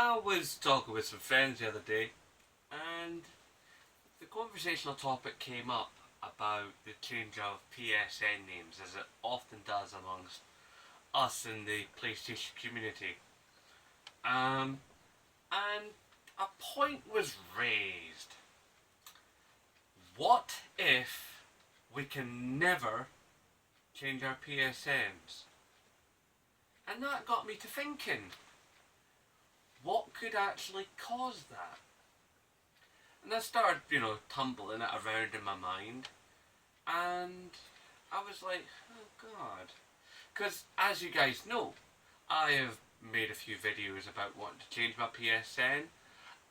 I was talking with some friends the other day, and the conversational topic came up about the change of PSN names, as it often does amongst us in the PlayStation community. Um, and a point was raised. What if we can never change our PSNs? And that got me to thinking, what could actually cause that? And I started, tumbling it around in my mind. And I was like, oh God. Because as you guys know, I have made a few videos about wanting to change my PSN.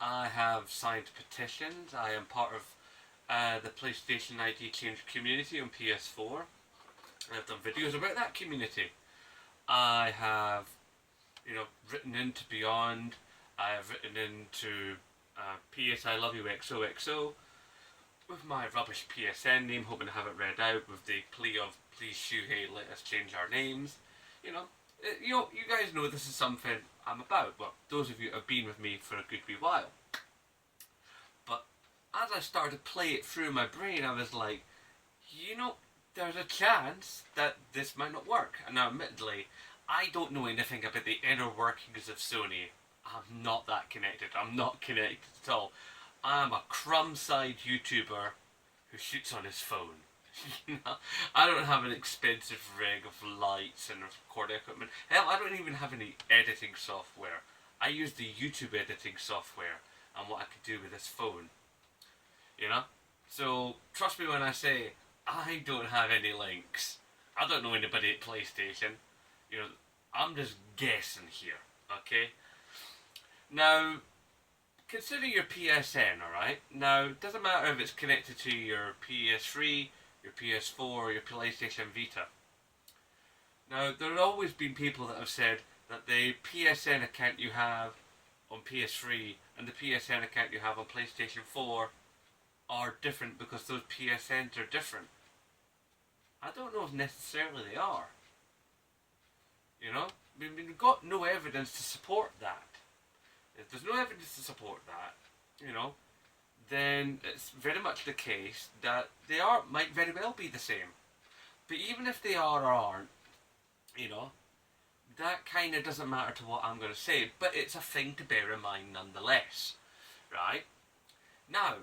I have signed petitions. I am part of the PlayStation ID change community on PS4. I've done videos about that community. I have, written into Beyond. I have written into PS I Love You XOXO with my rubbish PSN name, hoping to have it read out with the plea of please Shuhei, let us change our names. You guys know this is something I'm about. Well, those of you who have been with me for a good wee while. But as I started to play it through my brain, I was like, there's a chance that this might not work. And now, admittedly, I don't know anything about the inner workings of Sony. I'm not that connected. I'm not connected at all. I'm a crumb-side YouTuber who shoots on his phone. I don't have an expensive rig of lights and recording equipment. Hell, I don't even have any editing software. I use the YouTube editing software and what I could do with this phone. So, trust me when I say, I don't have any links. I don't know anybody at PlayStation. I'm just guessing here, okay? Now, consider your PSN, alright? Now, it doesn't matter if it's connected to your PS3, your PS4, or your PlayStation Vita. Now, there have always been people that have said that the PSN account you have on PS3 and the PSN account you have on PlayStation 4 are different because those PSNs are different. I don't know if necessarily they are. We've got no evidence to support that. If there's no evidence to support that, then it's very much the case that might very well be the same. But even if they are or aren't, that kind of doesn't matter to what I'm going to say, but it's a thing to bear in mind nonetheless, right? Now,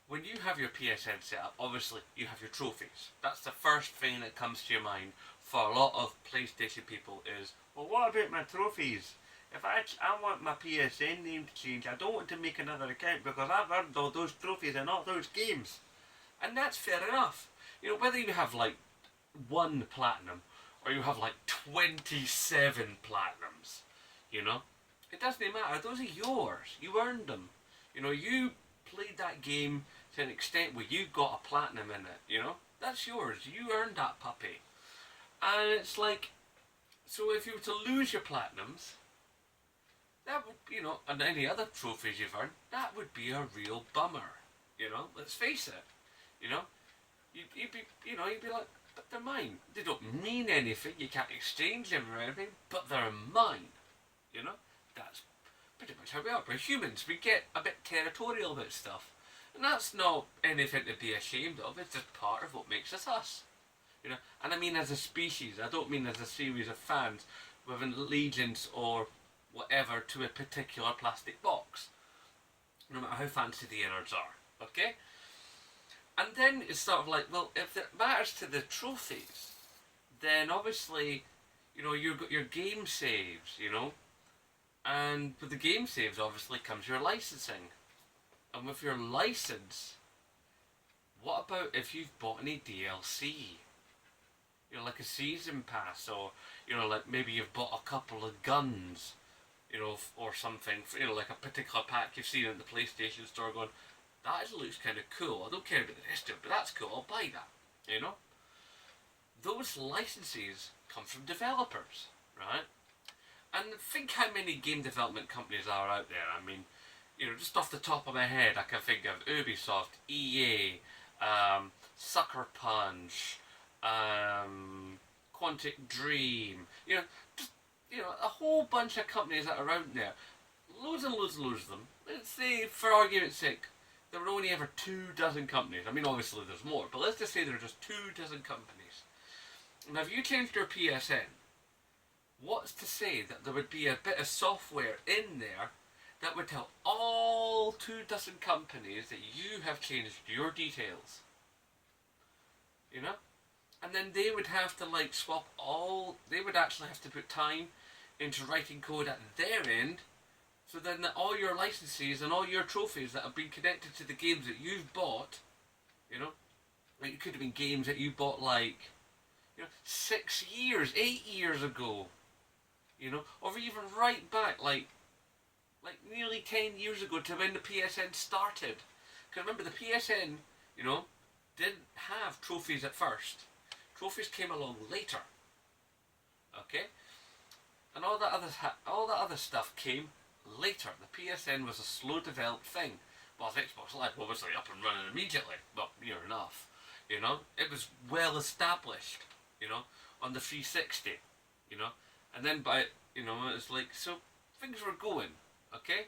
when you have your PSN set up, obviously you have your trophies. That's the first thing that comes to your mind for a lot of PlayStation people is, well, what about my trophies? If I want my PSN name to change, I don't want to make another account because I've earned all those trophies in all those games. And that's fair enough. Whether you have like 1 platinum or you have like 27 platinums, it doesn't matter. Those are yours. You earned them. You played that game to an extent where you got a platinum in it, That's yours. You earned that puppy. And it's like, so if you were to lose your platinums, that would, and any other trophies you've earned, that would be a real bummer. Let's face it. You'd be like, but they're mine. They don't mean anything. You can't exchange them or anything, but they're mine. That's pretty much how we are. We're humans. We get a bit territorial about stuff. And that's not anything to be ashamed of. It's just part of what makes us us. And I mean as a species. I don't mean as a series of fans with an allegiance or whatever to a particular plastic box. No matter how fancy the innards are. Okay? And then it's sort of like, well, if it matters to the trophies, then obviously, you've got your game saves, And with the game saves, obviously, comes your licensing. And with your license, what about if you've bought any DLC? Like a season pass, or, like maybe you've bought a couple of guns, or something, like a particular pack you've seen at the PlayStation Store going, that looks kind of cool. I don't care about the rest of it, but that's cool. I'll buy that, Those licenses come from developers, right? And think how many game development companies are out there. I mean, just off the top of my head, I can think of Ubisoft, EA, Sucker Punch, Quantic Dream, just, a whole bunch of companies that are out there. loads and loads and loads of them. Let's say, for argument's sake, there were only ever 24 companies. I mean, obviously there's more, but let's just say there are just 24 companies. Now, if you changed your PSN, what's to say that there would be a bit of software in there that would tell all 24 companies that you have changed your details? You know? And then they would have to like swap all, they would actually have to put time into writing code at their end, so then that all your licenses and all your trophies that have been connected to the games that you've bought, you know, like it could have been games that you bought like, 6 years, 8 years ago, or even right back like nearly 10 years ago to when the PSN started. Because remember, the PSN, didn't have trophies at first. Trophies came along later. Okay? And all that other stuff came later. The PSN was a slow developed thing. Whilst Xbox Live was obviously up and running immediately. Well, near enough. It was well established, on the 360. And then it's like, so things were going, okay?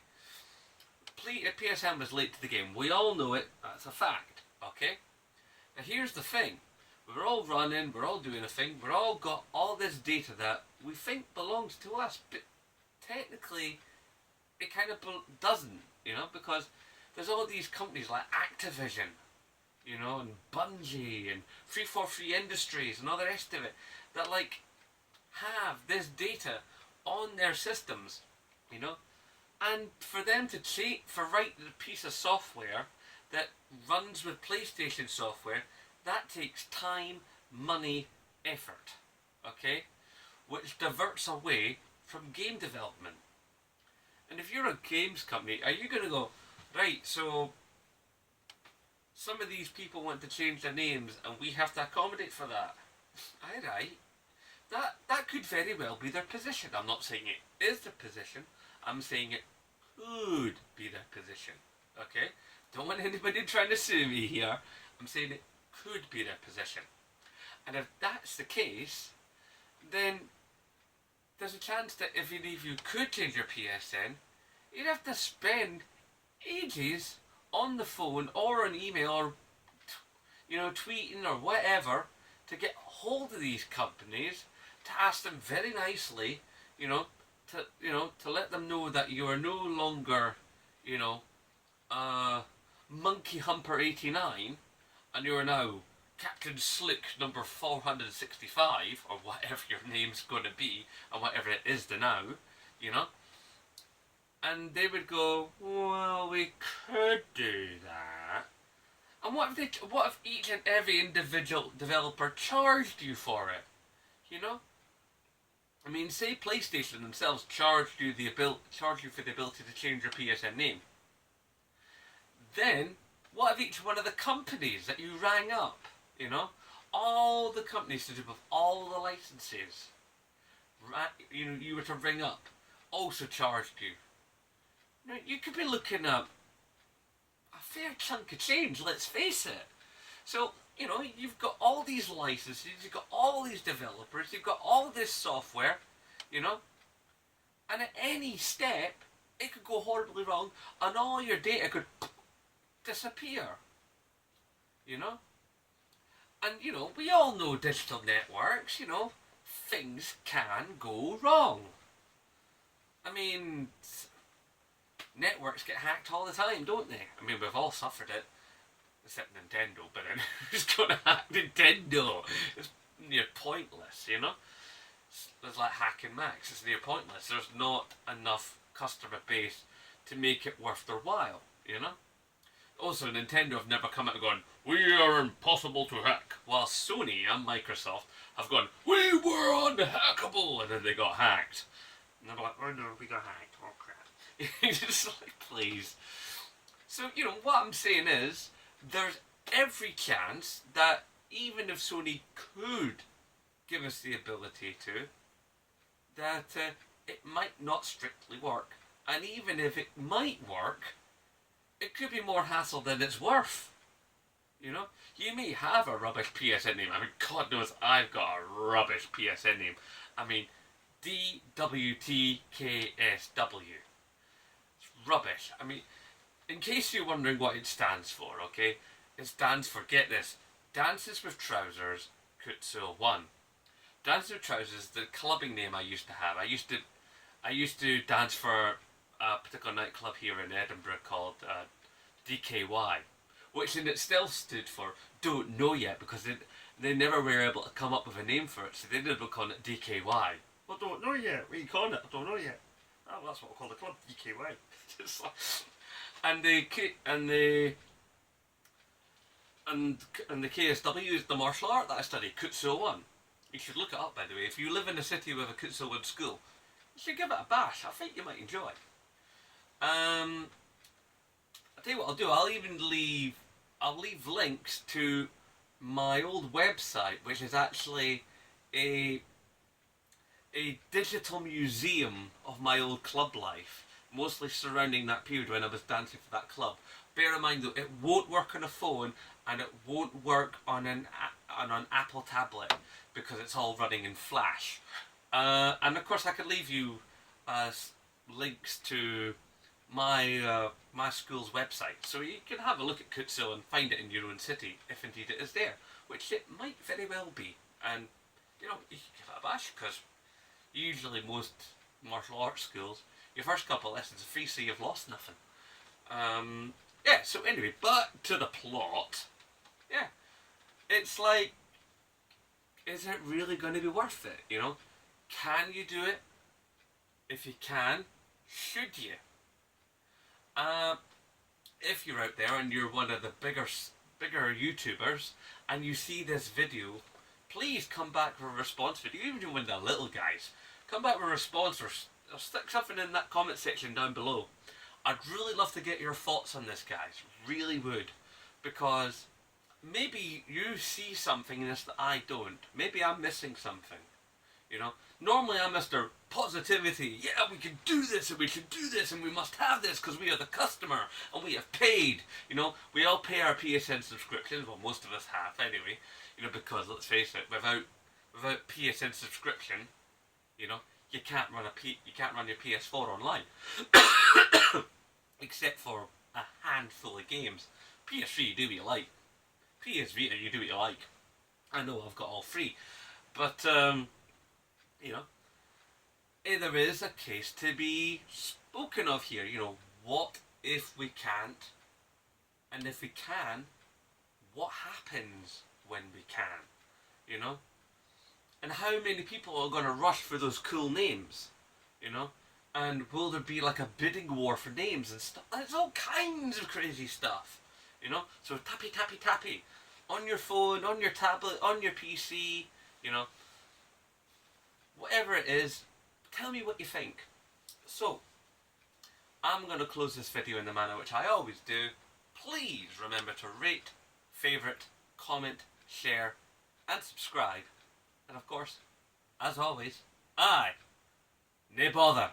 PSN was late to the game. We all know it. That's a fact, okay? Now here's the thing. We're all running, we're all doing a thing, we're all got all this data that we think belongs to us, but technically it kind of doesn't, because there's all these companies like Activision, and Bungie and 343 Industries and all the rest of it that like have this data on their systems, and for them to write a piece of software that runs with PlayStation software, that takes time, money, effort, okay? Which diverts away from game development. And if you're a games company, are you going to go, right, so some of these people want to change their names and we have to accommodate for that? Alright. That could very well be their position. I'm not saying it is their position. I'm saying it could be their position. Okay? Don't want anybody trying to sue me here. I'm saying it could be their position. And if that's the case, then there's a chance that if you could change your PSN, you'd have to spend ages on the phone or an email or tweeting or whatever to get hold of these companies, to ask them very nicely, to let them know that you are no longer, Monkey Humper 89, and you are now Captain Slick number 465, or whatever your name's going to be, and whatever it is to now, and they would go, well, we could do that. And what if each and every individual developer charged you for it? I mean, say PlayStation themselves charged you for the ability to change your PSN name. Then, what if each one of the companies that you rang up, all the companies to do with all the licenses, you were to ring up, also charged you? Now, you could be looking at a fair chunk of change, let's face it. So, you've got all these licenses, you've got all these developers, you've got all this software, and at any step, it could go horribly wrong, and all your data could disappear. And, we all know digital networks, things can go wrong. I mean, networks get hacked all the time, don't they? I mean, we've all suffered it. Except Nintendo, but then who's going to hack Nintendo? It's near pointless, It's like hacking Macs. It's near pointless. There's not enough customer base to make it worth their while, Also, Nintendo have never come out and gone, we are impossible to hack. While Sony and Microsoft have gone, we were unhackable, and then they got hacked. And they're like, oh no, we got hacked. Oh crap. Just like, please. So, what I'm saying is, there's every chance that even if Sony could give us the ability to, that it might not strictly work. And even if it might work, it could be more hassle than it's worth. You may have a rubbish PSN name. I mean, God knows I've got a rubbish PSN name. I mean, DWTKSW. rubbish. I mean, in case you're wondering what it stands for, okay, it stands for, get this, Dances with Trousers Kutsuo 1. Dances with Trousers is the clubbing name I used to have. I used to dance for a particular nightclub here in Edinburgh called DKY, which in itself stood for Don't Know Yet, because they never were able to come up with a name for it, so they ended up calling it DKY. Well, don't know yet. What are you calling it? I don't know yet. Oh, that's what we call the club, DKY. and the KSW is the martial art that I study, Kutsuo 1. You should look it up, by the way. If you live in a city with a Kutsuo 1 school, you should give it a bash. I think you might enjoy. I'll tell you what I'll do. I'll leave links to my old website, which is actually a digital museum of my old club life, mostly surrounding that period when I was dancing for that club. Bear in mind though, it won't work on a phone and it won't work on an Apple tablet because it's all running in Flash. And of course I could leave you links to my school's website, so you can have a look at Kutsuo and find it in your own city, if indeed it is there, which it might very well be. And you know, you can give it a bash, because usually most martial arts schools, your first couple of lessons are free, so you've lost nothing. Yeah, so anyway, back to the plot. Yeah, it's like, is it really going to be worth it, you know? Can you do it? If you can, should you? If you're out there and you're one of the bigger YouTubers and you see this video, please come back with a response video, even when they're little guys. Come back with a response or stick something in that comment section down below. I'd really love to get your thoughts on this, guys. Really would. Because maybe you see something in this that I don't. Maybe I'm missing something. You know? Normally I'm Mr. Positivity. Yeah, we can do this and we should do this and we must have this because we are the customer and we have paid. You know, we all pay our PSN subscriptions. Well, most of us have anyway. You know, because let's face it, without PSN subscription, you know, you can't run your PS4 online. Except for a handful of games. PS3 you do what you like. PS Vita you do what you like. I know I've got all three. But you know, there is a case to be spoken of here. You know, what if we can't? And if we can, what happens when we can? You know? And how many people are going to rush for those cool names? You know? And will there be like a bidding war for names and stuff? There's all kinds of crazy stuff. You know? So tappy tappy tappy. On your phone, on your tablet, on your PC, you know? Whatever it is, tell me what you think. So, I'm going to close this video in the manner which I always do. Please remember to rate, favourite, comment, share, and subscribe. And of course, as always, nae bother.